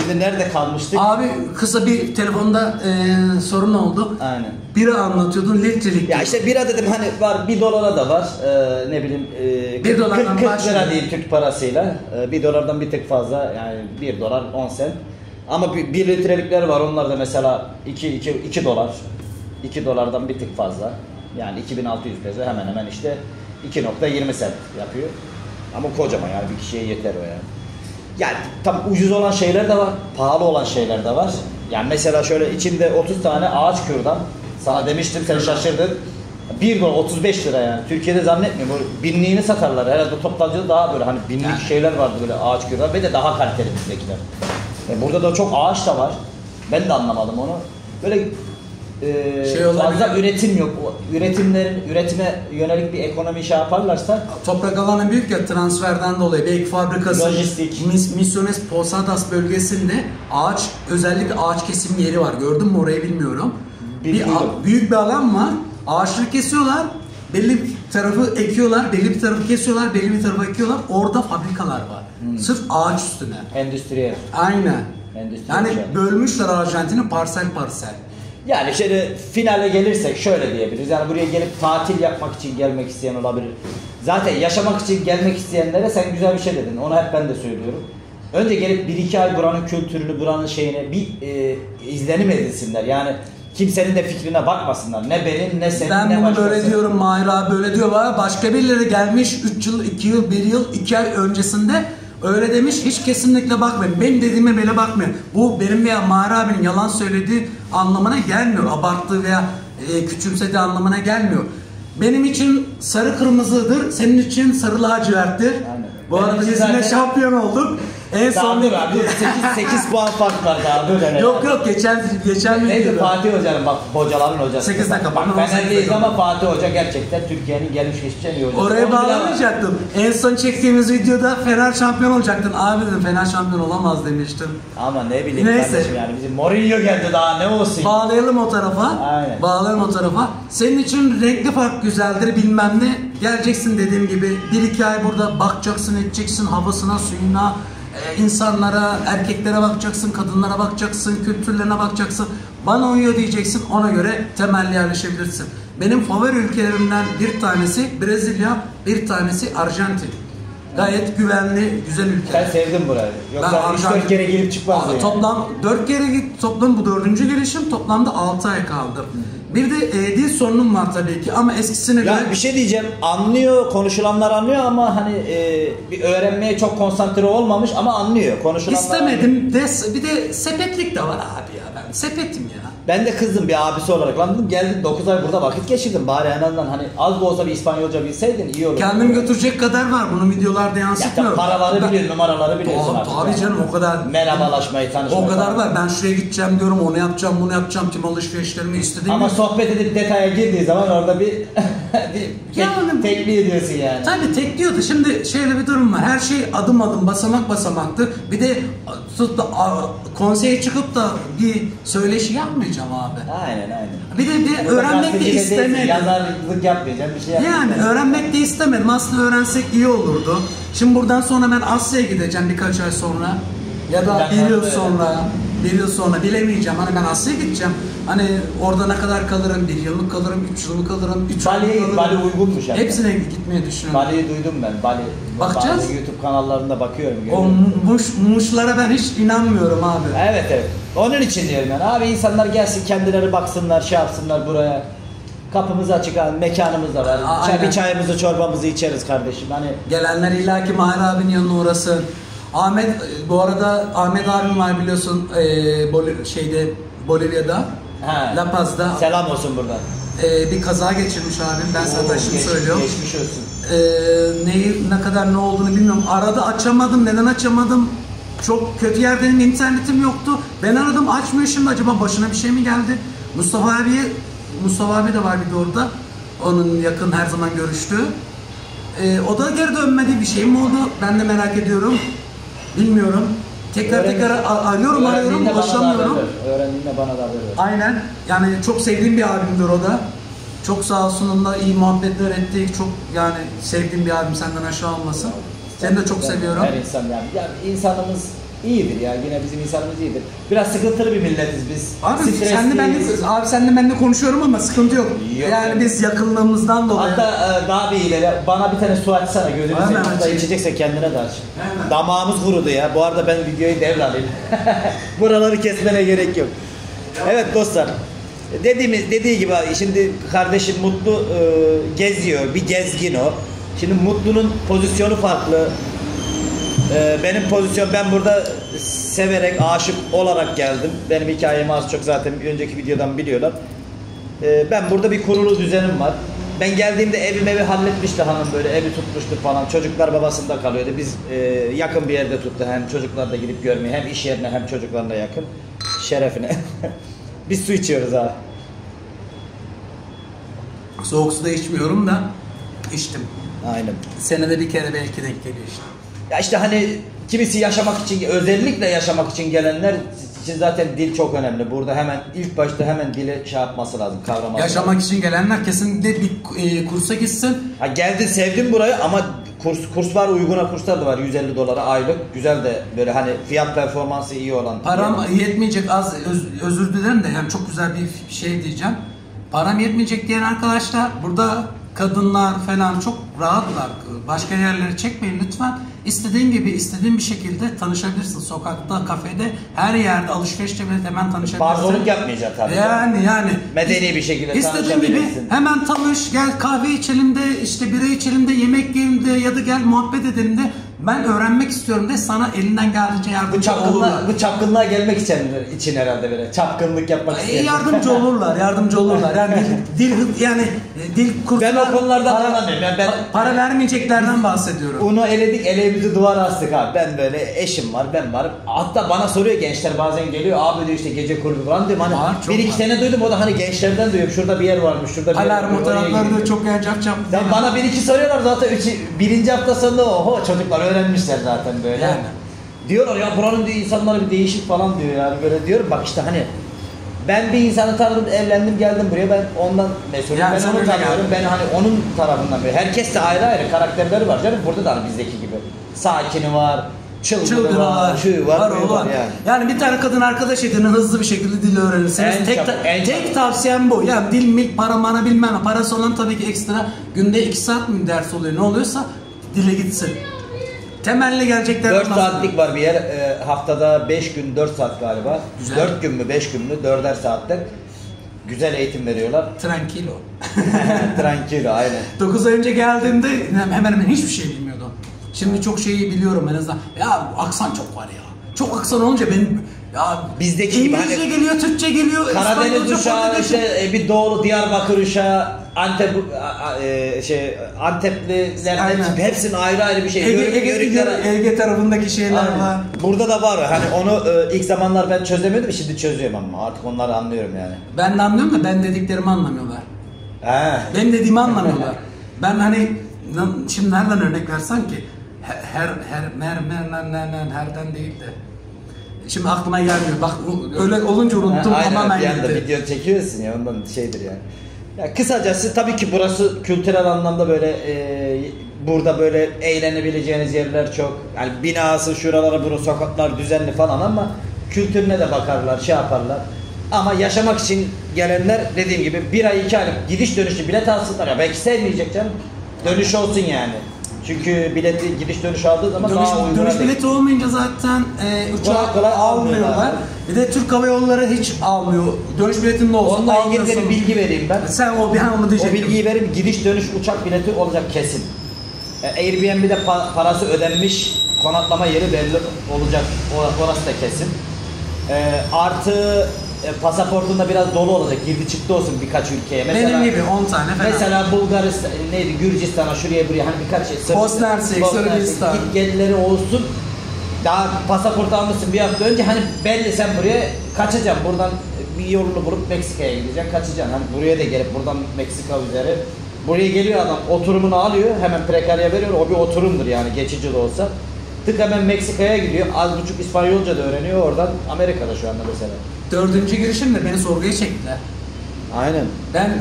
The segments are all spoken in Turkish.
Şimdi nerede kalmıştık? Abi kısa bir telefonda sorun oldu. Aynen. Bira anlatıyordun, litrelik. Ya işte bira dedim hani var 1 dolara da var. Ne bileyim 40 lira diyeyim Türk parasıyla. 1 dolardan bir tık fazla yani 1 dolar 10 sent. Ama 1 litrelikler var, onlar da mesela 2 dolar. 2 dolardan bir tık fazla. Yani 2600 peso hemen hemen işte 2.20 sent yapıyor. Ama kocaman yani bir kişiye yeter o yani. Yani tam ucuz olan şeyler de var, pahalı olan şeyler de var. Yani mesela şöyle içinde 30 tane ağaç kürdan. Sana demiştim, sen şaşırdın. 1 dolar 35 lira yani. Türkiye'de zannetmiyorum. Böyle binliğini satarlar. Herhalde toptancıda daha böyle hani binlik şeyler vardı böyle ağaç kürdan ve de daha kaliteli bizdekiler. Burada da çok ağaç da var. Ben de anlamadım onu. Böyle fazla üretim yok. Üretime yönelik bir ekonomi şey yaparlarsa toprak alanı büyük ya, transferden dolayı belki fabrikası lojistik. Misiones Posadas bölgesinde ağaç, özellikle ağaç kesim yeri var. Gördün mü orayı bilmiyorum. Büyük bir alan var. Ağaçları kesiyorlar. Belli bir tarafı ekiyorlar, belli bir tarafı kesiyorlar, belli bir tarafı ekiyorlar. Orada fabrikalar var. Sırf ağaç üstüne. Endüstriyel. Aynen. Endüstriyel yani bölmüşler Arjantin'i parsel parsel. Yani şöyle finale gelirsek şöyle diyebiliriz. Yani buraya gelip tatil yapmak için gelmek isteyen olabilir. Zaten yaşamak için gelmek isteyenlere sen güzel bir şey dedin. Onu hep ben de söylüyorum. Önce gelip 1-2 ay buranın kültürünü, buranın şeyine bir izlenim edinsinler. Yani kimsenin de fikrine bakmasınlar. Ne benim ne senin ben ne bunu başkası. böyle diyorum, Mahir abi böyle diyorlar. Başka birileri gelmiş 3 yıl, 2 yıl, 1 yıl, 2 ay öncesinde öyle demiş. Hiç kesinlikle bakmayın. Benim dediğime bile bakmayın. Bu benim veya Mahir abinin yalan söylediği anlamına gelmiyor. Abarttığı veya küçümsediği anlamına gelmiyor. Benim için sarı kırmızıdır, senin için sarı laciverttir. Bu arada biz yine şampiyon olduk. En son dur abi 8 puan fark var daha dur. Yok geçen neydi Fatih Hoca'nın bak hocaların hocası. 8 dakika. Bak Fenerliyiz ama Fatih Hoca gerçekten Türkiye'nin gelmiş geçmiş en iyi hocası. Oraya bağlamayacaktım. En son çektiğimiz videoda Fener şampiyon olacaktın. Abi dedim Fener şampiyon olamaz demiştim. Ama ne bileyim kardeşim yani bizim Mourinho geldi daha ne olsun. Bağlayalım o tarafa. Aynen. Bağlayalım o tarafa. Senin için renkli fark güzeldir bilmem ne. Geleceksin dediğim gibi 1-2 ay burada bakacaksın, edeceksin havasına, suyuna, insanlara, erkeklere bakacaksın, kadınlara bakacaksın, kültürlerine bakacaksın. Bana uyuyor diyeceksin, ona göre temelli yerleşebilirsin. Benim favori ülkelerimden bir tanesi Brezilya, bir tanesi Arjantin. Gayet güvenli, güzel ülke. Sen sevdin burayı. Yoksa 3-4 kere gelip çıkmazdın yani. Toplam 4 kere git, toplam bu 4. gelişim, toplamda 6 ay kaldı. Bir de dil sorunum var tabii ki ama eskisine göre... Ya bir şey diyeceğim, anlıyor, konuşulanlar anlıyor ama hani bir öğrenmeye çok konsantre olmamış ama anlıyor, konuşulanlar İstemedim anlıyor. bir de sepetlik de var abi ya, ben sepetim ya. Ben de kızdım bir abisi olarak lan dedim, geldim 9 ay burada vakit geçirdim bari en azından hani az da olsa bir İspanyolca bilseydin iyi olur. Kendim götürecek kadar var, bunu videolarda yansıtmıyorum. Ya paraları biliyorsun, numaraları biliyorsun artık. Tabii canım o kadar. Merhabalaşmayı, tanışmayı. O kadar var, ben şuraya gideceğim diyorum, onu yapacağım, bunu yapacağım, tüm alışverişlerimi istediğim. Ama sohbet edip detaya girdiği zaman orada bir tekliğ ediyorsun yani. Tabii tekliyordu. Şimdi şöyle bir durum var. Her şey adım adım, basamak basamaktır. Bir de konseye çıkıp da bir söyleşi yapmayacağım abi. Aynen. Bir de öğrenmek de istemedim. Yazarlık yapmayacağım, bir şey yapmayacağım. Yani öğrenmek de istemedim. Aslında öğrensek iyi olurdu. Şimdi buradan sonra ben Asya'ya gideceğim birkaç ay sonra. Ya da bir yıl sonra bilemeyeceğim. Hani ben Asya'ya gideceğim. Hani orada ne kadar kalırım? 1 yıllık kalırım, 3 yıllık kalırım, 3 yıllık kalırım. Bali uygunmuş yani. Hepsine gitmeyi düşünüyorum. Bali'yi duydum ben. Bakacağız. Bazı YouTube kanallarında bakıyorum. O muşlara ben hiç inanmıyorum abi. Evet. Onun için diyorum yani. Abi insanlar gelsin, kendileri baksınlar, şey yapsınlar buraya. Kapımız açık abi, mekanımız da var. Bir çayımızı, çorbamızı içeriz kardeşim. Hani gelenler illaki Mahir abinin yanına uğrasın. Bu arada Ahmet abim var biliyorsun Bolivya'da, La Paz'da. Selam olsun buradan. Bir kaza geçirmiş abim, ben sana da şimdi söylüyorum. Geçmiş olsun. Ne kadar ne olduğunu bilmiyorum. Arada açamadım, neden açamadım? Çok kötü yerdeyim, internetim yoktu. Ben aradım, açmıyor şimdi, acaba başına bir şey mi geldi? Mustafa abi de var bir de orada. Onun yakın her zaman görüştüğü. O da geri dönmedi, bir şey mi oldu? Ben de merak ediyorum. Bilmiyorum. Tekrar arıyorum, ulaşamıyorum. Öğrendiğinde bana da haber ver. Aynen. Yani çok sevdiğim bir abimdir o da. Çok sağ olsun, onunla iyi muhabbetler ettik. Çok sevdiğim bir abim, senden aşağı olmasın. Seni de çok seviyorum. Her insan yani insanımız iyidir ya. Yine bizim insanımız iyidir. Biraz sıkıntılı bir milletiz biz. Abi Stresliyiz. senle ben de konuşuyorum ama sıkıntı yok. Yok. Yani biz yakınlığımızdan dolayı. Hatta daha bir ileri. Bana bir tane su açsana. Gözünü seveyim. Hatta açayım. içecekse kendine de aç. Hemen. Damağımız kurudu ya. Bu arada ben videoyu devralayım. Buraları kesmene gerek yok. Evet dostlar. Dediği gibi şimdi kardeşim Mutlu geziyor. Bir gezgin o. Şimdi Mutlu'nun pozisyonu farklı. Benim pozisyon, ben burada severek, aşık olarak geldim. Benim hikayemi az çok zaten önceki videodan biliyorlar. Ben burada bir kurulu düzenim var. Ben geldiğimde evi halletmişti hanım, böyle evi tutmuştu falan. Çocuklar babasında kalıyordu. Biz yakın bir yerde tuttu. Hem çocuklar da gidip görmeye, hem iş yerine hem çocuklarına yakın. Şerefine. Biz su içiyoruz abi. Soğuk su da içmiyorum da içtim. Aynen. Senede bir kere belki denk geliyor işte. Ya işte hani kimisi yaşamak için, özellikle yaşamak için gelenler için zaten dil çok önemli. Burada hemen ilk başta hemen dili şey yapması lazım, kavraması Yaşamak lazım. için gelenler kesinlikle bir kursa gitsin. Ha geldin, sevdim burayı ama kurs var, uyguna kurslar da var, $150 aylık. Güzel de böyle hani fiyat performansı iyi olan. Param yetmeyecek, özür dilerim de yani çok güzel bir şey diyeceğim. Param yetmeyecek diyen arkadaşlar, burada kadınlar falan çok rahatlar. Başka yerlere çekmeyin lütfen. İstediğin gibi, istediğin bir şekilde tanışabilirsin. Sokakta, kafede, her yerde, alışverişte bile hemen tanışabilirsin. Barzoluk yapmayacaksın tabii. Yani. Medeni bir şekilde İstediğin gibi hemen tanış, gel kahve içelim de, işte bira içelim de, yemek yiyelim de ya da gel muhabbet edelim de. Ben öğrenmek istiyorum de, sana elinden geldiğince yardımcı olurlar. Bu çapkınlığa gelmek için herhalde böyle çapkınlık yapmak isteyen. Yardımcı olurlar. Yani dil kursuna Ben o konulardan anlamıyorum. Yani para vermeyeceklerden bahsediyorum. Onu eledik, eleğimizi duvara astık abi. Ben böyle, eşim var, ben varım. Hatta bana soruyor gençler, bazen geliyor abi diyor işte gece kulübü falan diyorum. Hani bir iki tane duydum, o da hani gençlerden duyuyorum. Şurada bir yer varmış, şurada bir yer varmış. Alarm fotoğrafları da çok cap. Bana bir iki soruyorlar zaten, birinci hafta sonunda oho çocuklar öğrenmişler zaten böyle. Yani. Diyorlar ya buranın diyor insanları bir değişik falan diyor yani, böyle diyorum bak işte hani ben bir insanı tanıdım, evlendim, geldim buraya, ben ondan mesulüm, yani ben onu tanıyorum, ben hani onun tarafından böyle. Herkes de ayrı ayrı karakterleri var canım, burada da hani bizdeki gibi sakini var, çılgını var, şu var, bu var yani. Yani bir tane kadın arkadaş edinin, hızlı bir şekilde dili öğrenirseniz tek tavsiyem bu. Yani dil mi, para mana bilmem, parası olan tabii ki ekstra günde 2 saat mi ders oluyor, ne oluyorsa dile gitsin. Temelli gelecekler. 4 saatlik var bir yer, haftada 5 gün 4 saat galiba. Güzel. 4 gün mü 5 gün mü 4'er saatte güzel eğitim veriyorlar. Tranquilo. Tranquilo aynen. 9 ay önce geldiğimde hemen hiçbir şey bilmiyordum. Şimdi çok şeyi biliyorum en azından. Ya aksan çok var ya. Çok aksan olunca benim ya bizdeki gibi İngilizce hani, geliyor, Türkçe geliyor, Karadeniz uşağı, işte bir Doğulu Diyarbakır uşağı, Anteplilerden hepsinin ayrı ayrı bir şey. Ege tarafındaki şeyler aynen var. Burada da var. Hani onu ilk zamanlar ben çözemiyordum, şimdi çözüyorum ama artık onları anlıyorum yani. Ben de anlıyorum da ben dediklerimi anlamıyorlar. Benim dediğimi anlamıyorlar. Ben hani şimdi nereden örnek versen ki herden değil de. Şimdi aklıma gelmiyor. Bak öyle olunca unuttum, tamamen gitti. Aynen, video çekiyorsun ya, ondan şeydir yani. Ya kısacası tabii ki burası kültürel anlamda böyle burada böyle eğlenebileceğiniz yerler çok. Yani binası, şuralara, burası, sokaklar düzenli falan ama kültürüne de bakarlar, şey yaparlar. Ama yaşamak için gelenler dediğim gibi 1 ay 2 aylık gidiş dönüşü bilet alsınlar ya, belki sevmeyecek canım. Dönüş olsun yani. Çünkü bileti gidiş dönüş aldığı zaman dönüş bileti olmayınca zaten uçağı almıyorlar. Bir de Türk Hava Yolları hiç almıyor. Dönüş biletinin olsun. Onunla ilgili bir bilgi vereyim ben. Sen onu diyecektin. O bilgiyi vereyim. Gidiş dönüş uçak bileti olacak kesin. Airbnb'de parası ödenmiş, konaklama yeri belli olacak. Orası da kesin. Artı pasaportunda biraz dolu olacak. Girdi çıktı olsun birkaç ülkeye. Mesela, benim gibi 10 tane falan. Mesela Bulgaristan, Gürcistan'a, şuraya buraya hani birkaç şey. Bosna Hersek, Sırbistan. Git gelleri olsun. Daha pasaport almışsın bir hafta önce, hani belli sen buraya kaçacaksın. Buradan bir yolunu bulup Meksika'ya gideceksin, kaçacaksın. Hani buraya da gelip buradan Meksika üzeri. Buraya geliyor adam, oturumunu alıyor, hemen prekarya veriyor. O bir oturumdur yani, geçici de olsa. Tık hemen Meksika'ya gidiyor. Az buçuk İspanyolca da öğreniyor. Oradan Amerika'da şu anda mesela. 4. girişimde beni sorguya çektiler. Aynen. Ben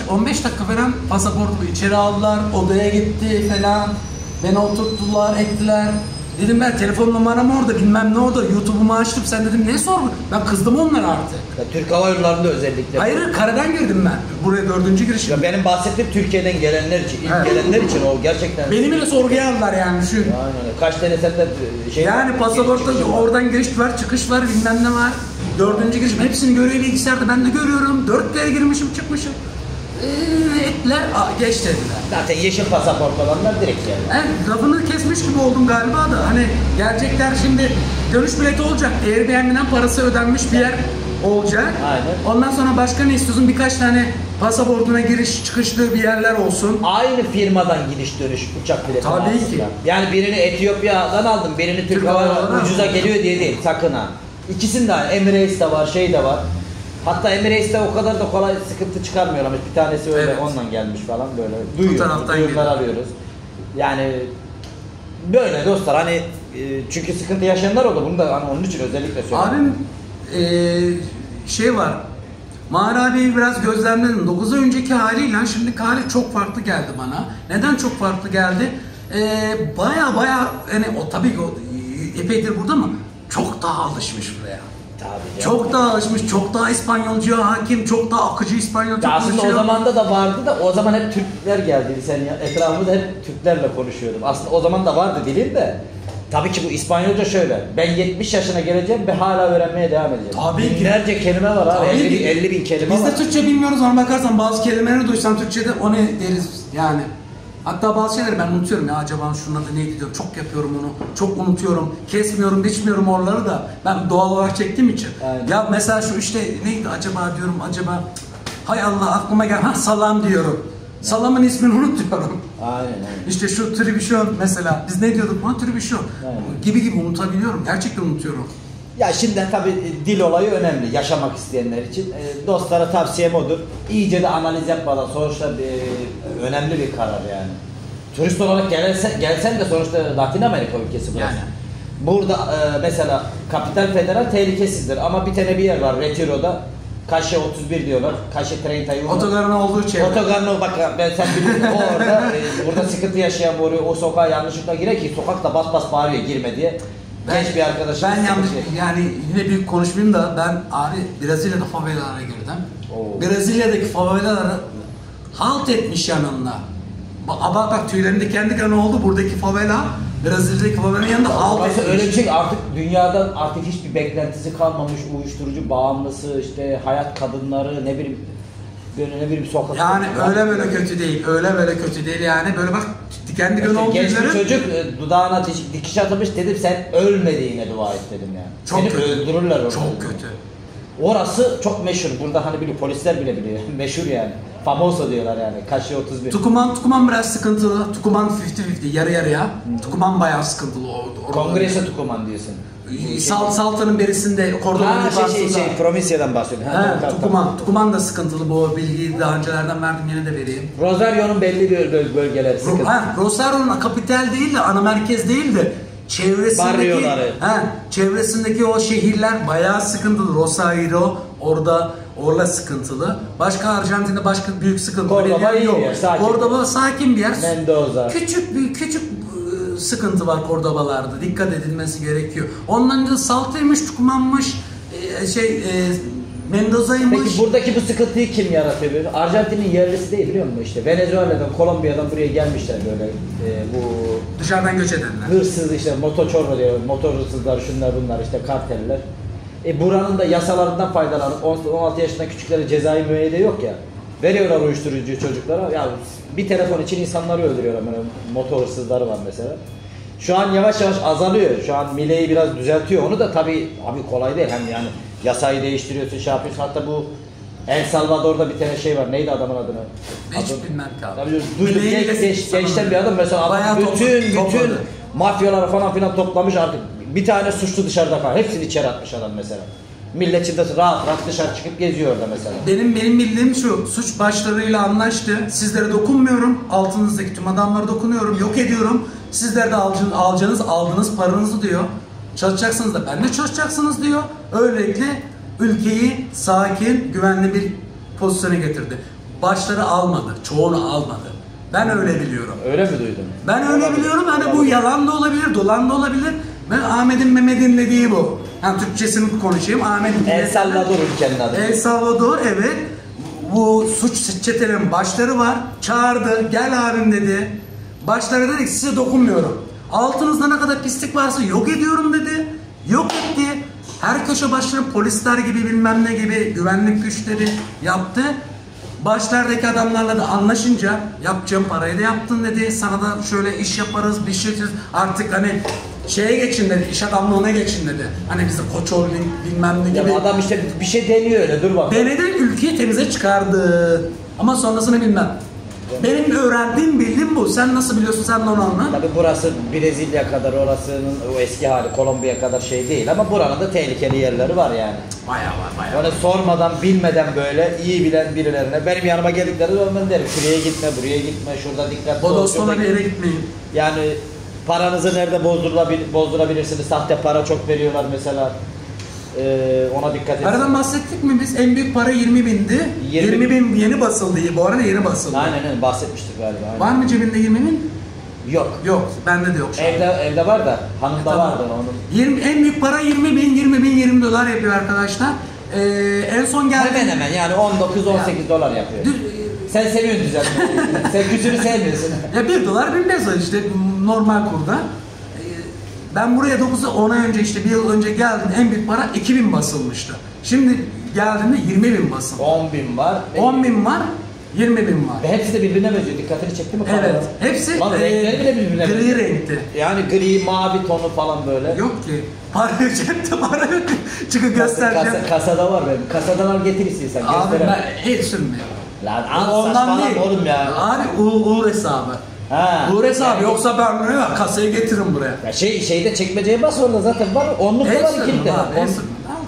15 dakika falan pasaportumu içeri aldılar, odaya gitti falan. Beni oturttular, ettiler. Dedim ben telefon numaram orada, bilmem ne orada, YouTube'umu açtım. Sen dedim ne sordun? Ben kızdım onlara artık. Ya, Türk Hava Yolları'nda özellikle. Hayır, karadan girdim ben. Buraya 4. girişim. Ya benim bahsettiğim Türkiye'den gelenler için, ilk gelenler için o gerçekten. Beni bile sorguya aldılar yani düşün. Aynen. Kaç tane sende şey yani pasaportta oradan giriş var, çıkış var, bilmem ne var. 4. girişim. Hepsini görüyor bilgisayarda. Ben de görüyorum. 4 kere girmişim, çıkmışım. Ettiler, geç dediler. Zaten yeşil pasaport olanlar direkt yani. Lafını kesmiş gibi oldum galiba da. Hani gelecekler şimdi dönüş bileti olacak. Airbnb'den parası ödenmiş bir yer olacak. Aynen. Ondan sonra başka ne istiyorsun? Birkaç tane pasaportuna giriş çıkışlı bir yerler olsun. Aynı firmadan gidiş dönüş uçak bileti. Tabii aslında. ki. Yani birini Etiyopya'dan aldım, birini Türk Hava Yolları'ndan ucuza geliyor diye değil, sakın ha. İkisinde Emirates de var, şey de var. Hatta Emirates'te o kadar da kolay sıkıntı çıkarmıyorlar. Bir tanesi öyle ondan gelmiş falan böyle. Duyuyoruz, duyurular alıyoruz. Yani böyle dostlar hani çünkü sıkıntı yaşayanlar oldu. Bunu da hani onun için özellikle söylüyorum. Abim şey var. Mahir abiyi biraz gözlemledim. 9 ay önceki haliyle şimdiki hali çok farklı geldi bana. Neden çok farklı geldi? Baya yani o tabii ki epeydir burada mı? Çok daha alışmış buraya. Tabii çok daha alışmış, çok daha İspanyolcuya hakim, çok daha akıcı İspanyolca aslında konuşuyor. o zamanda da vardı da o zaman hep Türkler geldiydi sen ya. Etrafımda hep Türklerle konuşuyordum. Aslında o zaman da vardı dilin de. Tabii ki bu İspanyolca şöyle. Ben 70 yaşına geleceğim ve hala öğrenmeye devam edeceğim. Tabii ki. Binlerce kelime var abi. 50 bin kelime Biz var. de Türkçe bilmiyoruz ama bakarsan bazı kelimeleri duysan Türkçe'de o ne deriz yani. Hatta bazı şeyleri ben unutuyorum ya, acaba şunun adı neydi diyorum. Çok yapıyorum onu, çok unutuyorum. Kesmiyorum, biçmiyorum oraları da. Ben doğal olarak çektiğim için. Aynen. Ya mesela şu işte neydi acaba diyorum, acaba hay Allah aklıma gel. Salam diyorum. Salamın ismini unutuyorum. Aynen. İşte şu tribüşon mesela. Biz ne diyorduk buna? Tribüşon. Gibi unutabiliyorum. Gerçekten unutuyorum. Ya şimdi tabii dil olayı önemli yaşamak isteyenler için. Dostlara tavsiyem odur. İyice de analiz yapmadan sonuçta önemli bir karar yani. Turist olarak gelsen de sonuçta Latin Amerika ülkesi burası. Yani. Burada mesela Kapital Federal tehlikesizdir ama bir tane bir yer var Retiro'da. Kaşe 31 diyorlar. Kaşe 31. Otogarın olduğu çevre. Otogarın bak ben sen biliyorsun orada burada sıkıntı yaşayan o sokağa yanlışlıkla girer ki sokakta bas bağırıyor girme diye. Genç bir arkadaşım. Ben yanlış yani yine büyük konuşmayayım da ben abi Brezilya'da favelalara girdim. Brezilya'daki favelalara halt etmiş yanında. Bak tüylerinde kendi kanı oldu buradaki favela. Brezilya'daki favelanın yanında halt etmiş. Öyle bir şey artık dünyada artık hiçbir beklentisi kalmamış, uyuşturucu bağımlısı işte hayat kadınları ne bileyim böyle ne bileyim sokak. Yani öyle böyle kötü değil. Öyle böyle kötü değil yani böyle bak kendi kanı olduğu genç bir üzere. çocuk dudağına dikiş atılmış dedim sen ölmediğine dua et dedim yani. Çok seni kötü. öldürürler orada. Çok kötü. Orası çok meşhur. Burada hani biliyor polisler bile biliyor. Meşhur yani. Famoso diyorlar yani. Kaşı 31. Tukuman biraz sıkıntılı. Tukuman 50-50 yarı yarıya. Tukuman bayağı sıkıntılı. Kongrese Tukuman diyorsun. Saltanın berisinde Kordoba'nın yukarısında. Provincia'dan bahsediyorum. Tukuman da sıkıntılı, bu bilgiyi daha öncelerden verdim, yine de vereyim. Rosario'nun belli bir bölgeleri sıkıntılı. Rosario'nun kapital değil de ana merkez değil de çevresindeki o şehirler bayağı sıkıntılı. Rosario orada sıkıntılı. Başka Arjantin'de başka büyük sıkıntı yok. Cordoba sakin bir yer. Mendoza. Küçük sıkıntı var Cordoba'larda. Dikkat edilmesi gerekiyor. Ondan da Salta'ymış, Tucuman'mış, Mendoza'ymış. Peki buradaki bu sıkıntıyı kim yaratıyor? Arjantin'in yerlisi değil biliyor musun işte? Venezuela'dan, Kolombiya'dan buraya gelmişler böyle bu dışarıdan göç edenler. Hırsız işte motochorro diyor, motor hırsızlar şunlar bunlar işte karteller. Buranın da yasalarından faydalanıp 16 yaşında küçüklere cezai müeyyide yok ya. Veriyorlar uyuşturucu çocuklara. Ya bir telefon için insanları öldürüyorlar. Yani motor hırsızları var mesela. Şu an yavaş yavaş azalıyor. Şu an Milei biraz düzeltiyor. Onu da tabii abi kolay değil. Hem yani yasayı değiştiriyorsun, şey yapıyorsun. Hatta bu El Salvador'da bir tane şey var. Neydi adamın adını? Hiç bilmem kaldı. Duydum gençten bir adam mesela bütün mafyaları falan filan toplamış artık. Bir tane suçlu dışarıda kalıyor. Hepsini içeri atmış adam mesela. Millet şimdi rahat dışarı çıkıp geziyor orada mesela. Benim bildiğim şu, suç başlarıyla anlaştı. Sizlere dokunmuyorum. Altınızdaki tüm adamlara dokunuyorum. Yok ediyorum. Sizler de aldığınız paranızı diyor. Çalışacaksınız da ben de çalışacaksınız diyor. Öylelikle ülkeyi sakin, güvenli bir pozisyona getirdi. Başları almadı. Çoğunu almadı. Ben öyle biliyorum. Öyle mi duydun? Ben öyle biliyorum. Hani bu yalan da olabilir, dolan da olabilir. Ben Ahmet'in Mehmet'in dediği bu. Yani Türkçesini konuşayım. El Salvador ülkenin adı. El Salvador, evet. Bu suç çetenin başları var. Çağırdı, gel abim dedi. Başları dedi ki size dokunmuyorum. Altınızda ne kadar pislik varsa yok ediyorum dedi. Yok etti. Her köşe başları polisler gibi bilmem ne gibi güvenlik güçleri yaptı. Başlardaki adamlarla da anlaşınca yapacağım parayı da yaptın dedi. Sana da şöyle iş yaparız, bir şey yapacağız. Artık hani şeye geçin dedi, iş adamlığına geçin dedi. Hani bizi Koç Holding bilmem ne gibi. Ya adam işte bir şey deniyor öyle, dur bak. Denedi, ülkeyi temize çıkardı. Ama sonrasını bilmem. Benim öğrendiğim, bildiğim bu. Sen nasıl biliyorsun, sen de onu anla. Tabii burası Brezilya kadar, orasının o eski hali Kolombiya kadar şey değil ama buranın da tehlikeli yerleri var yani. Bayağı var, bayağı. Böyle sormadan, bilmeden böyle iyi bilen birilerine benim yanıma geldikleri zaman ben derim şuraya gitme, buraya gitme, şurada dikkat ol. Bodoslama bir yere gitmeyin. Yani paranızı nerede bozdurabilirsiniz? Sahte para çok veriyorlar mesela. Ona dikkat edin. Paradan bahsettik mi biz? En büyük para 20 bindi. 20 bin yeni basıldı. Bu arada yeni basıldı. Aynen bahsetmiştik galiba. Aynen. Var mı cebinde 20 bin? Yok. Yok. Bende de yok şu an. Evde var da hanımda Tamam. vardı onun. 20, en büyük para 20 bin, 20 dolar yapıyor arkadaşlar. En son geldi. Hemen hemen yani 19-18 dolar yapıyor. Sen seviyorsun düzenlemeyi. Sen küsürü sevmiyorsun. Ya 1 dolar 1000 peso işte normal kurda. Ben buraya 10 ay önce işte bir yıl önce geldim, en büyük para 2000 basılmıştı. Şimdi geldiğimde 20 bin basıldı. 10 bin var. 10 bin var, 20 bin var. Ve hepsi de birbirine benziyor. Dikkatini çekti mi? Evet, hepsi Lan renkleri bile birbirine gri benziyor. renkti. Yani gri, mavi tonu falan böyle. Yok ki. Para cepte para yok. Çıkıp göstereceğim. Kasada var benim. Kasadan al getir istiyorsan. Abi gösteremem. ben hiç sürmüyorum. Lan al Ondan değil. oğlum ya. Abi Uğur hesabı. Ha. Uğur hesabı Yani- yoksa ben buraya kasayı getiririm buraya. Ya şeyde çekmeceye bas orada zaten var. Onluk da var Hepsi ikilik de. abi, hepsi.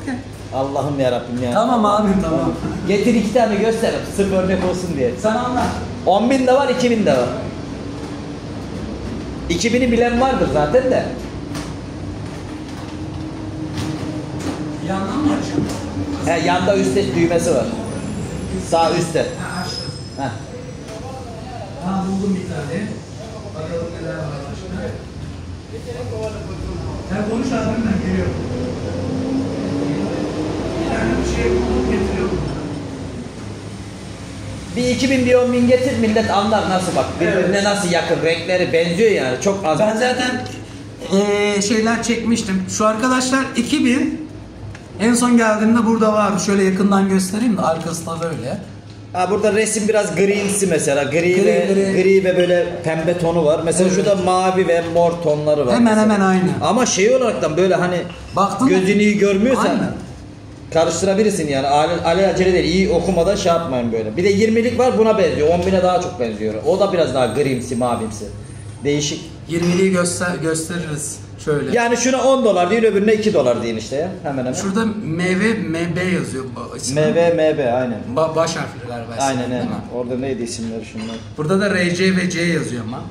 Okay. Allah'ım yarabbim ya. Tamam abi tamam. Getir 2 tane göster. Sırf örnek olsun diye. Sen anla. 10 bin de var, 2 bin de var. 2000'i bilen vardır zaten de. Yandan mı açıyorsun? He, yanda üstte düğmesi var. Sağ üstte. Ha açtım. Heh. Ha buldum bir tane. Bakalım neler var başka. Sen konuş abi ben geliyorum. Bir tane bir şey buldum getiriyorum. Bir 2000 bir 10 bin getir millet anlar nasıl bak. Birbirine Evet. nasıl yakın. Renkleri benziyor yani. Çok az. Ben zaten şeyler çekmiştim. Şu arkadaşlar 2000 en son geldiğimde burada vardı. Şöyle yakından göstereyim de arkası da böyle. Ha, burada resim biraz grimsi mesela. Gri ve böyle pembe tonu var. Mesela Evet. şurada mavi ve mor tonları var. Hemen mesela. hemen aynı. Ama şey olaraktan böyle hani Baktın mı? gözünü iyi görmüyorsan Aynen. karıştırabilirsin yani. Alelacele değil. İyi okumadan şey yapmayın böyle. Bir de 20'lik var, buna benziyor. 10.000'e daha çok benziyor. O da biraz daha grimsi, mavimsi. Değişik. 20'liği gösteririz. Şöyle. Yani şuna 10 dolar değil, öbürüne 2 dolar deyin işte ya. Hemen hemen. Şurada MB yazıyor. ismi. MB aynen. Baş harfler galiba. Aynen değil aynen. mi? Orada neydi isimleri şunlar? Burada da RC ve C yazıyor ama.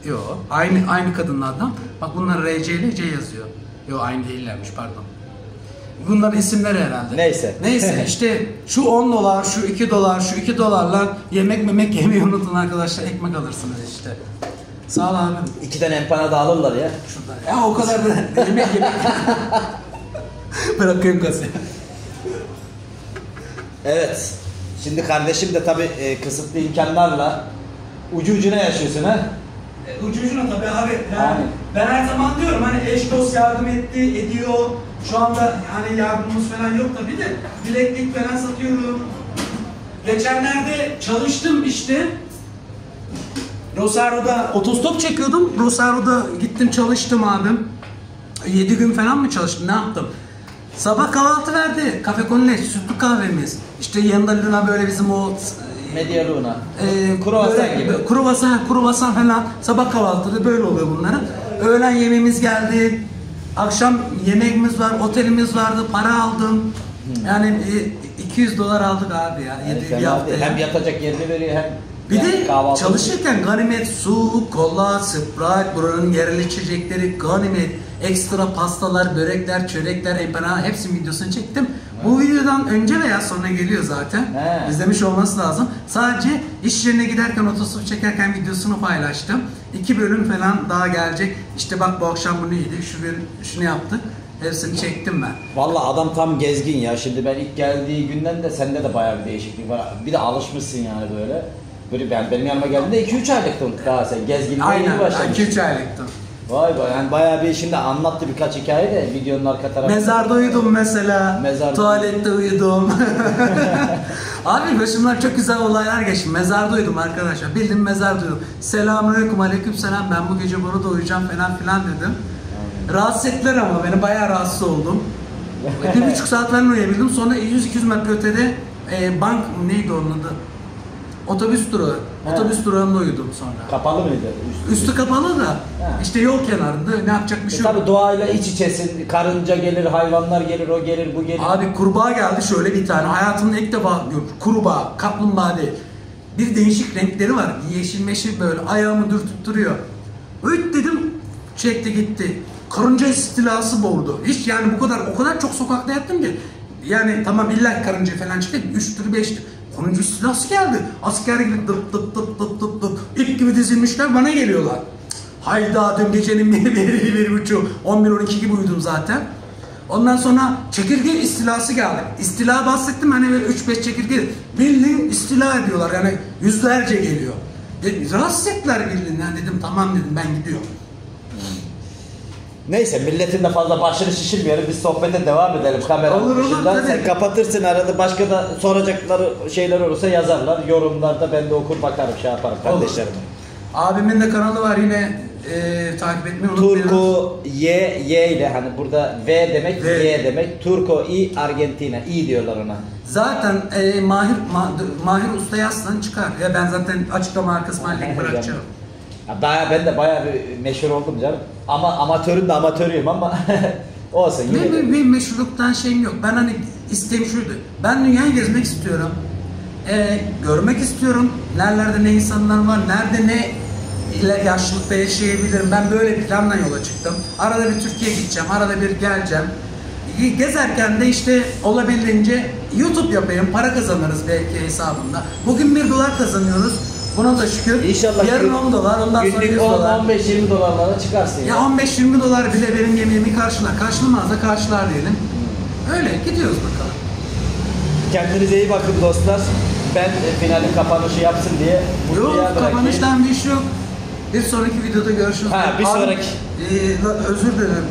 Yok. Aynı kadınlardan. Bak bunlar RC ile C yazıyor. Yok aynı değillermiş pardon. Bunların isimleri herhalde. Neyse. Neyse işte şu 10 dolar, şu 2 dolar, şu 2 dolarla yemek yemeyi unutun arkadaşlar. Ekmek alırsınız işte. Sağ ol abim. 2 tane empanada alırlar ya. Şurada. Ya o kadar da yemek. Bırakayım kasayı. Evet. Şimdi kardeşim de tabii kısıtlı imkanlarla ucu ucuna yaşıyorsun ha. Ucucuna tabii abi. Yani Aynen. ben her zaman diyorum hani eş dost yardım ediyor. Şu anda hani yardımımız falan yok tabii de bileklik falan satıyorum. Geçenlerde çalıştım işte. Rosario'da otostop çekiyordum. Rosario'da gittim çalıştım abim. 7 gün falan mı çalıştım, ne yaptım? Sabah kahvaltı verdi. Kafe Konle, sütlü kahvemiz. İşte yanında Luna böyle bizim o Medya Luna. kruvasan Kruvasan gibi. Kruvasan falan. Sabah kahvaltıda böyle oluyor bunların. Öğlen yemeğimiz geldi. Akşam yemeğimiz var, otelimiz vardı, para aldım. Yani 200 dolar aldık abi ya. Yani bir fena hafta değil. ya. Hem yatacak yerini veriyor hem Bir yani de kahvaltı. çalışırken ganimet, su, kola, Sprite, buranın yerel içecekleri, ganimet. ekstra pastalar, börekler, çörekler, empana hepsinin videosunu çektim. Bu videodan önce veya sonra geliyor zaten. İzlemiş olması lazım. Sadece iş yerine giderken otostop çekerken videosunu paylaştım. 2 bölüm falan daha gelecek. İşte bak bu akşam bunu yedi, şunu yaptık. Hepsini çektim ben. Vallahi adam tam gezgin ya. Şimdi ben ilk geldiği günden de sende de bayağı bir değişiklik var. Bir de alışmışsın yani böyle. Böyle benim yanıma geldiğinde 2-3 aylıktın daha sen. Gezginliğe Aynen, başlamıştın. 2-3 aylıktım. Vay be, yani bayağı bir şimdi anlattı birkaç hikaye de videonun arka tarafında. Mezarda uyudum mesela. Tuvalette uyudum. Abi başımdan çok güzel olaylar geçti. Mezarda uyudum arkadaşlar. Bildim mezarda uyudum. Selamünaleyküm, aleykümselam. Ben bu gece burada uyuyacağım falan filan dedim. Rahatsız ettiler ama beni bayağı rahatsız oldum. 1,5 saat falan uyuyabildim. Sonra 100-200 metre ötede bank neydi onun adı? Otobüs durağı. Otobüs durağında uyudum sonra. Kapalı mıydı? Üstü kapalı da işte yol kenarında ne yapacak bir şey yok. Tabii doğayla iç içesin. Karınca gelir, hayvanlar gelir, o gelir, bu gelir. Abi kurbağa geldi şöyle bir tane. Hayatımda ilk defa gördüm. Kurbağa, kaplumbağa değil. Bir değişik renkleri var. Yeşil meşil böyle ayağımı dürtüp duruyor. Öt dedim, çekti gitti. Karınca istilası boğdu. Hiç yani o kadar çok sokakta yattım ki. Yani tamam illa karınca falan çıktı. 3'tür 5'tir. Karınca istilası geldi. Asker gibi dıp dıp dıp dıp dıp dıp. İp gibi dizilmişler bana geliyorlar. Hayda dün gecenin 1.30 11-12 gibi uyudum zaten. Ondan sonra çekirge istilası geldi. İstila bahsettim hani böyle 3-5 çekirge. Bildiğin istila ediyorlar yani yüzlerce geliyor. Rahatsız ettiler bildiğin yani dedim tamam dedim ben gidiyorum. Neyse milletin de fazla başını şişirmeyelim. Biz sohbete devam edelim kameranın dışında. Sen kapatırsın arada başka da soracakları şeyler olursa yazarlar. Yorumlarda ben de okur bakarım şey yaparım kardeşlerim. Abimin de kanalı var yine takip etmeyi unutmayın. Turco Y ile hani burada V demek Y demek. Turco I Argentina I diyorlar ona. Zaten Mahir Usta yazsan çıkar. Ya ben zaten açıklama kısmına link bırakacağım. Ya ben de bayağı bir meşhur oldum canım. Ama amatörüm de amatörüyüm ama olsun. Bir meşhurluktan şeyim yok. Ben hani isteğim şuydu. Ben dünyayı gezmek istiyorum. Görmek istiyorum. Nerelerde ne insanlar var, nerede ne yaşlılıkta yaşayabilirim. Ben böyle bir planla yola çıktım. Arada bir Türkiye'ye gideceğim, arada bir geleceğim. Gezerken de işte olabildiğince YouTube yapayım, para kazanırız belki hesabında. Bugün $1 kazanıyoruz. Buna da şükür. İnşallah yarın $10, ondan sonra $100. 15-20 dolarlara çıkarsın ya. 15-20 dolar bile benim yemeğimi karşılar. Karşılamaz da karşılar diyelim. Öyle gidiyoruz bakalım. Kendinize iyi bakın dostlar. Ben finalin kapanışı yapsın diye yok kapanıştan bir şey yok. Bir sonraki videoda görüşürüz. Bir sonraki. Özür dilerim.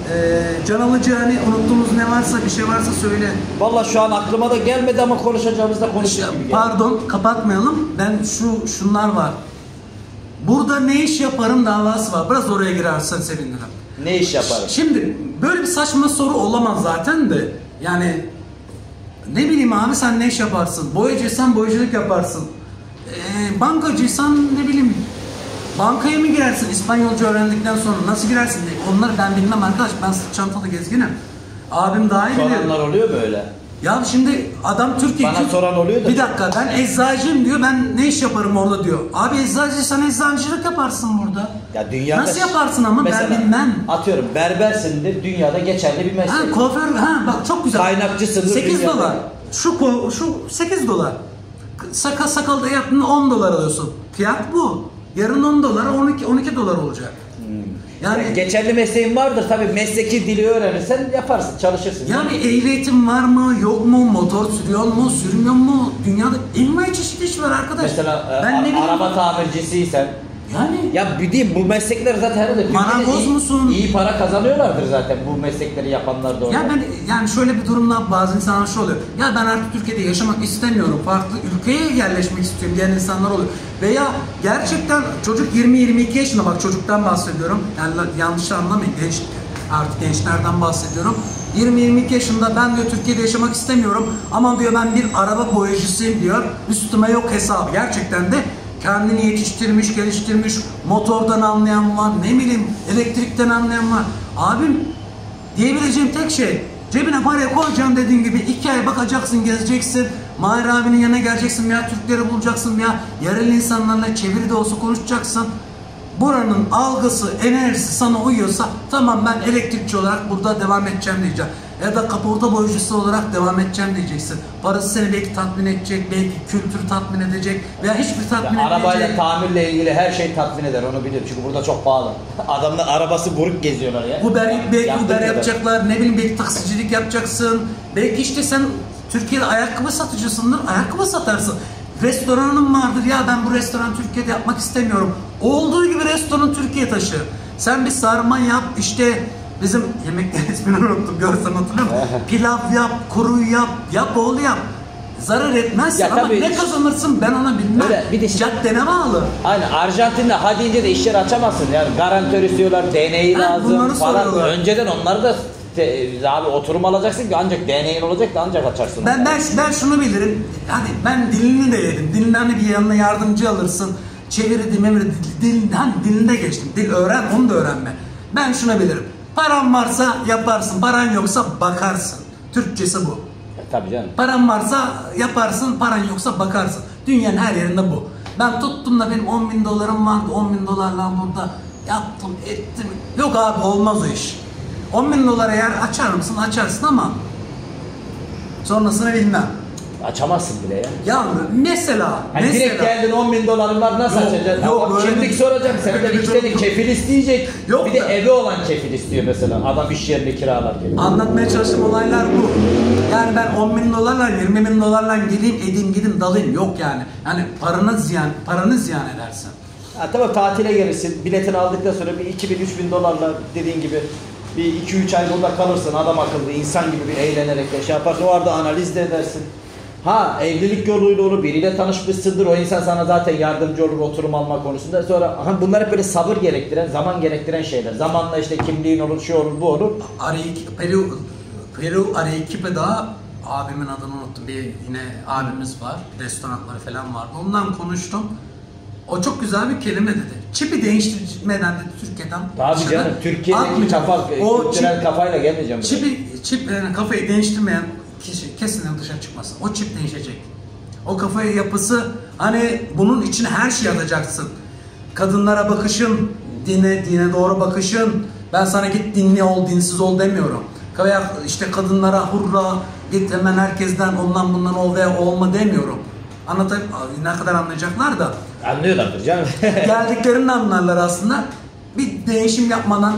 Can alıcı hani unuttuğumuz ne varsa bir şey varsa söyle. Vallahi şu an aklıma da gelmedi ama konuşacağımızda konuşacağız gibi geldi. Pardon kapatmayalım. Ben şunlar var. Burada ne iş yaparım davası var. Biraz oraya girersen sevinirim. Ne iş yaparım? Şimdi böyle bir saçma soru olamaz zaten de. Yani ne bileyim abi sen ne iş yaparsın? Boyacıysan boyacılık yaparsın. Bankacıysan ne bileyim bankaya mı girersin İspanyolca öğrendikten sonra nasıl girersin diye. Onları ben bilmem arkadaş, ben sırt çantalı gezginim. Abim daha iyi biliyor. Soranlar oluyor böyle. Ya şimdi adam Türkiye... Bana soran oluyor da. Bir dakika ben eczacıyım diyor, ben ne iş yaparım orada diyor. Abi eczacıysan eczacılık yaparsın burada. Ya dünyada... Nasıl yaparsın ama mesela, ben bilmem. Atıyorum berbersindir dünyada geçerli bir meslek. Ha kuaför, bak çok güzel. Kaynakçısındır 8 dünyada. dolar. Şu 8 dolar. Sakalı da yaptın $10 alıyorsun. Fiyat bu. Yarın $10, 12 dolar olacak. Yani geçerli mesleğin vardır tabii, mesleki dili öğrenirsen yaparsın, çalışırsın. Yani ehliyetin var mı, yok mu, motor sürüyor mu, sürmüyor mu? Dünyada en çeşitli iş var arkadaş. Mesela ben araba tamircisiysen. Yani ya bildiğim bu meslekler zaten herhalde marangoz musun? İyi para kazanıyorlardır zaten bu meslekleri yapanlar da orada. Ya ben yani şöyle bir durumda bazı insanlar şu oluyor. Ya ben artık Türkiye'de yaşamak istemiyorum. Farklı ülkeye yerleşmek istiyorum diyen insanlar oluyor. Veya gerçekten çocuk 20-22 yaşında, bak çocuktan bahsediyorum. Yani yanlış anlamayın, artık gençlerden bahsediyorum. 20-22 yaşında ben diyor Türkiye'de yaşamak istemiyorum ama diyor ben bir araba boyacısıyım diyor. Üstüme yok hesabı. Gerçekten de kendini yetiştirmiş, geliştirmiş, motordan anlayan var, ne bileyim elektrikten anlayan var. Abim diyebileceğim tek şey, cebine parayı koyacaksın dediğin gibi 2 ay bakacaksın, gezeceksin. Mahir abinin yanına geleceksin veya Türkleri bulacaksın veya yerel insanlarla çeviri de olsa konuşacaksın. buranın algısı, enerjisi sana uyuyorsa tamam ben elektrikçi olarak burada devam edeceğim diyeceğim. Ya da kaporta boyacısı olarak devam edeceğim diyeceksin. Parası seni belki tatmin edecek, belki kültür tatmin edecek veya hiçbir tatmin ya etmeyecek. arabayla tamirle ilgili her şey tatmin eder, onu biliyorum çünkü burada çok pahalı. Adamlar arabası buruk geziyorlar ya. Belki Uber kadar. yapacaklar, ne bileyim belki taksicilik yapacaksın. Belki işte sen Türkiye'de ayakkabı satıcısındır, ayakkabı satarsın. Restoranın vardır, ya ben bu restoran Türkiye'de yapmak istemiyorum. Olduğu gibi restoran Türkiye taşı. Sen bir sarma yap, işte bizim yemeklerin ismini unuttum, görsen hatırlıyor musun? Pilav yap, kuru yap, yap oğlu yap. Zarar etmezsin ama tabii, ne kazanırsın ben ona bilmem. Öyle, bir de caddene bağlı. Aynen, Arjantin'de ha deyince de işler açamazsın yani, garantör istiyorlar, DNI lazım falan. Önceden onları da abi oturum alacaksın ki ancak DNI'nin olacak da ancak açarsın. Ben şunu bilirim. Hadi ben dilini de yedim. Dilini hani bir yanına yardımcı alırsın. Çevirdi, memirdi, dilinde geçtim. Dil öğren, onu da öğrenme. Ben şunu bilirim. Paran varsa yaparsın, paran yoksa bakarsın. Türkçesi bu. Tabii canım. Paran varsa yaparsın, paran yoksa bakarsın. Dünyanın her yerinde bu. Ben tuttum da benim 10.000 dolarım vardı, 10.000 dolarla burada yaptım, ettim. Yok abi, olmaz o iş. 10.000 dolara yer açar mısın? Açarsın ama sonrasını bilmem. Açamazsın bile ya. Ya mesela, Yani direkt geldin 10.000 doların var, nasıl açacaksın? Yok, kimlik soracak, senden 2 tane kefil isteyecek. Yok bir de da. evi olan kefil istiyor mesela. Adam iş yerini kiralar gibi. Anlatmaya çalıştığım olaylar bu. Yani ben 10.000 dolarla 20.000 dolarla geleyim, edeyim, gidin, dalayım. Yok yani. Yani paranı ziyan edersin. Ha, tamam, tatile gelirsin, biletini aldıktan sonra bir 2.000-3.000 dolarla dediğin gibi bir 2-3 ay burada kalırsın, adam akıllı, insan gibi bir eğlenerek de şey yaparsın, o arada analiz de edersin. Ha, evlilik yoluyla olur, biriyle tanışmışsındır, o insan sana zaten yardımcı olur oturum alma konusunda. Sonra bunlar hep böyle sabır gerektiren, zaman gerektiren şeyler. Zamanla işte kimliğin olur, şu olur, bu olur. Peru Arequipa daha, abimin adını unuttum. Bir yine abimiz var, restoranları falan vardı. Ondan konuştum. O çok güzel bir kelime dedi. Çipi değiştirmeden dedi Türkiye'den. Tabii canım, Türkiye'deki kültürel kafayla gelmeyeceğim. Çip yani kafayı değiştirmeyen kişi kesinlikle dışarı çıkmasın. O çip değişecek. O kafayı yapısı, hani bunun içine her şeyi atacaksın. Kadınlara bakışın, dine doğru bakışın. Ben sana git dinli ol, dinsiz ol demiyorum. Veya işte kadınlara hurra, git hemen herkesten ondan bundan ol veya olma demiyorum. Anlatayım, ne kadar anlayacaklar da. Anlıyorlardır canım. Geldiklerini anlarlar aslında. Bir değişim yapmadan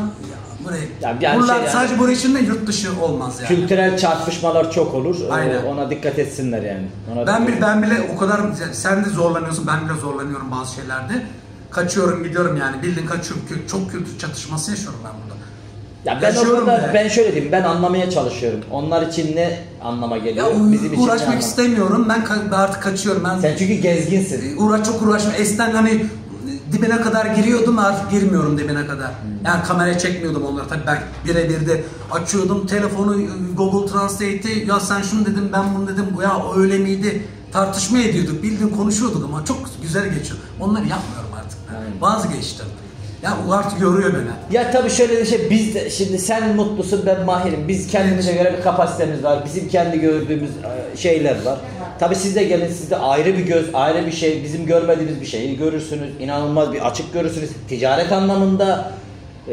buraya. Buralar yani, sadece buraya için de yurt dışı olmaz yani. Kültürel çarpışmalar çok olur. Aynen. Ona dikkat etsinler yani. Ben bile o kadar, sen de zorlanıyorsun, ben bile zorlanıyorum bazı şeylerde. Kaçıyorum, gidiyorum yani. Bildiğin kaçıyorum. Çok kültür çatışması yaşıyorum ben burada. Ya ben şöyle diyeyim, ben anlamaya çalışıyorum. Onlar için ne anlama geliyor? Ya bizim için uğraşmak istemiyorum. Ben artık kaçıyorum. Sen çünkü gezginsin. Çok uğraşma. Eskiden hani dibine kadar giriyordum, artık girmiyorum dibine kadar. Yani kameraya çekmiyordum onları, tabii ben birebir de açıyordum telefonu, Google Translate'i, ya sen şunu dedim, ben bunu dedim, ya öyle miydi, tartışma ediyorduk, bildiğin konuşuyorduk ama çok güzel geçiyor. Onları yapmıyorum artık. Vazgeçtim. Ya bu artık yoruyor beni. Ya tabii şöyle bir şey, biz de şimdi sen mutlusun, ben mahirim. Biz kendimize göre bir kapasitemiz var. Bizim kendi gördüğümüz şeyler var. Tabii siz de gelin, sizde ayrı bir göz, ayrı bir şey, bizim görmediğimiz bir şeyi görürsünüz. İnanılmaz bir açık görürsünüz. Ticaret anlamında,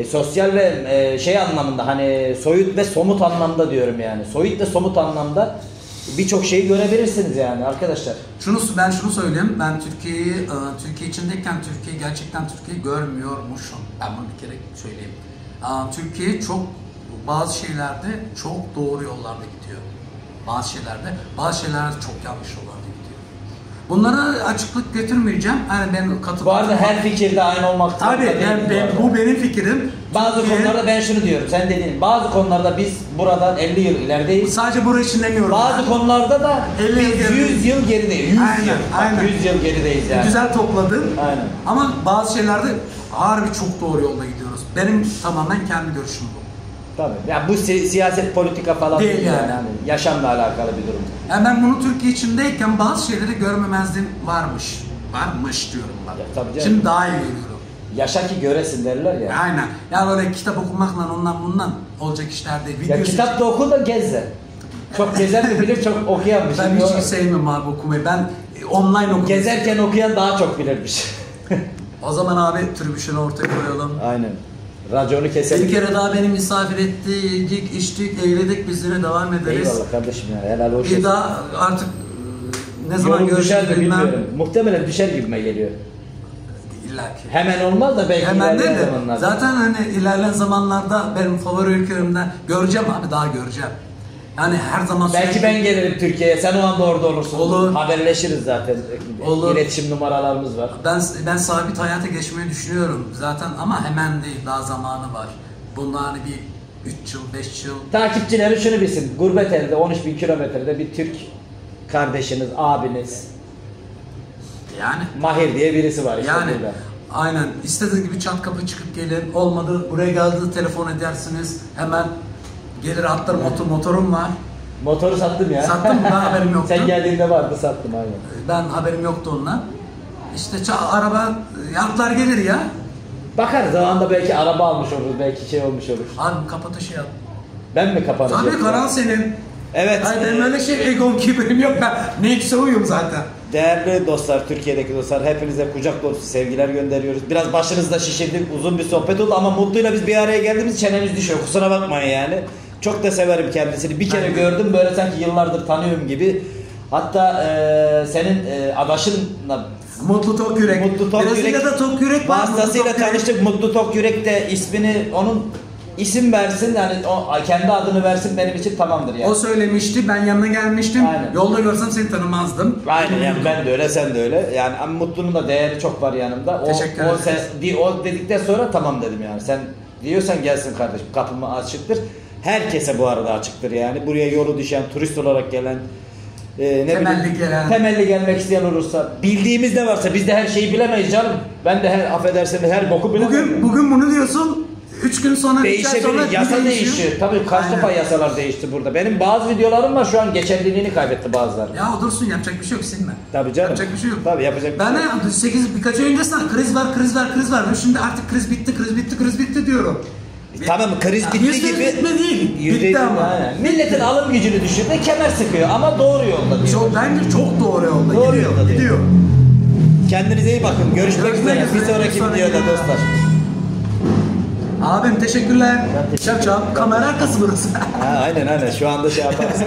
sosyal ve şey anlamında, hani soyut ve somut anlamda diyorum yani. Soyut ve somut anlamda birçok şeyi görebilirsiniz yani arkadaşlar. Ben şunu söyleyeyim. Ben Türkiye içindeyken gerçekten Türkiye'yi görmüyormuşum. Ben bunu bir kere söyleyeyim. Türkiye bazı şeylerde çok doğru yollarda gidiyor. Bazı şeylerde çok yanlış yollarda gidiyor. Bunlara açıklık getirmeyeceğim. Yani ben katılıyorum. Bu arada her fikirde aynı olmak. Tabii yani bu benim fikrim. Bazı konularda ben şunu diyorum, sen dediğin, bazı konularda biz buradan 50 yıl ilerideyiz. Sadece burası için demiyorum. Bazı konularda da 100 yıl gerideyiz. 100 yıl gerideyiz yani. Güzel topladın. Aynen. Ama bazı şeylerde harbi çok doğru yolda gidiyoruz. Benim tamamen kendi görüşüm bu. Tabii. Yani bu siyaset, politika falan değil yani. Yaşamla alakalı bir durum. Yani ben bunu Türkiye içindeyken bazı şeyleri görmemezliğim varmış diyorum bak. Şimdi daha iyi görüyorum. Yaşa ki göresin derler ya. Aynen. Yani öyle kitap okumakla ondan bundan olacak işler değil. Ya kitap da oku da gez de. Çok gezen de bilir, çok okuyanmış. Ben hiç sevmiyorum abi okumayı. Ben online okuyorum. Gezerken okuyan daha çok bilirmiş. O zaman abi tribüşünü ortaya koyalım. Aynen. Raconu keselim. Bir kere daha beni misafir etti, yedik, içtik, eğledik, biz yine devam ederiz. Eyvallah kardeşim ya, helal hoş Bir olsun. daha artık ne zaman Yorum düşer görüşürüz mi bilmem. bilmiyorum. Muhtemelen düşer gibime geliyor. İlla ki. Hemen olmaz da belki Hemen değil ilerleyen de zamanlarda. zaten hani ilerleyen zamanlarda benim favori ülkelerimden göreceğim abi, daha göreceğim. Yani her zaman Belki sürekli- ben gelirim Türkiye'ye, sen o anda orada olursun. Olur. Haberleşiriz zaten. Olur. İletişim numaralarımız var. Ben sabit hayata geçmeyi düşünüyorum zaten ama hemen değil, daha zamanı var. Bunlar hani bir 3 yıl, 5 yıl. Takipçileri şunu bilsin. Gurbet elde 13.000 kilometrede bir Türk kardeşiniz, abiniz, Yani Mahir diye birisi var işte yani burada. aynen istediğiniz gibi çat kapı çıkıp gelin, olmadı buraya geldiğinde telefon edersiniz, hemen gelir atlar, motorum var. Motoru sattım ya. Sattın mı? Ben haberim yoktu. Sen geldiğinde vardı, sattım aynen. Ben haberim yoktu ondan. İşte araba yatlar gelir ya. Bakarız, o anda belki araba almış olur, belki şey olmuş olur. Abi kapatışı yap. Ben mi kapanacağım? Tabii kanal senin. Evet. Ay benim öyle şey egom kiberim yok, ben neyse uyum zaten. Değerli dostlar, Türkiye'deki dostlar, hepinize kucak dolusu sevgiler gönderiyoruz. Biraz başınızda şişirdik, uzun bir sohbet oldu ama Mutlu'yla biz bir araya geldiğimiz çenemiz düşüyor. Kusura bakmayın yani. Çok da severim kendisini. Bir kere gördüm, böyle sanki yıllardır tanıyorum gibi. Hatta senin adaşınla Mutlu Tok Yürek. Mutlu Tok Yürek Brezilya'da Tok Yürek var. vasıtasıyla Mutlu Tok Yürek. tanıştık. Mutlu Tok Yürek de ismini, onun isim versin, yani o kendi adını versin, benim için tamamdır yani. O söylemişti, ben yanına gelmiştim. Aynen. Yolda görsem seni tanımazdım. Aynen yani, ben de öyle, sen de öyle. Yani ama Mutlu'nun da değeri çok var yanımda. Teşekkür ederiz. O dedikten sonra tamam dedim yani. Sen diyorsan gelsin kardeşim, kapımı açıktır. Herkese bu arada açıktır yani. Buraya yolu düşen, turist olarak gelen, temelli gelmek isteyen olursa, bildiğimiz ne varsa, biz de her şeyi bilemeyiz canım. Ben de affedersiniz her boku bilemem. Bugün bunu diyorsun. 3 gün sonra, 3 ay sonra Değişebilir, yasa değişiyor. değişiyor. Tabii kaç Aynen. defa yasalar değişti burada. Benim bazı videolarım var, şu an geçerliliğini kaybetti bazıları. Ya dursun, yapacak bir şey yok, silme. Tabii canım. Yapacak bir şey yok. Tabii yapacak bir Ben şey yok. de 8 birkaç ay öncesinden kriz var. Ben şimdi artık kriz bitti diyorum. Tamam, kriz bitti Yüzde yüz gibi. bitme değil. Yüzde Bitti yüz ama. aynen. Milletin alım gücünü düşürdü, kemer sıkıyor ama doğru yolda diyor. Bence çok doğru yolda. Doğru gidiyor. yolda diyor. Gidiyor. Kendinize iyi bakın. Görüşmek üzere. Bir sonraki videoda dostlar. Abim teşekkürler. Ben teşekkür Çap çap. Kamera arkası burası. Ha, aynen şu anda şey yaparsın.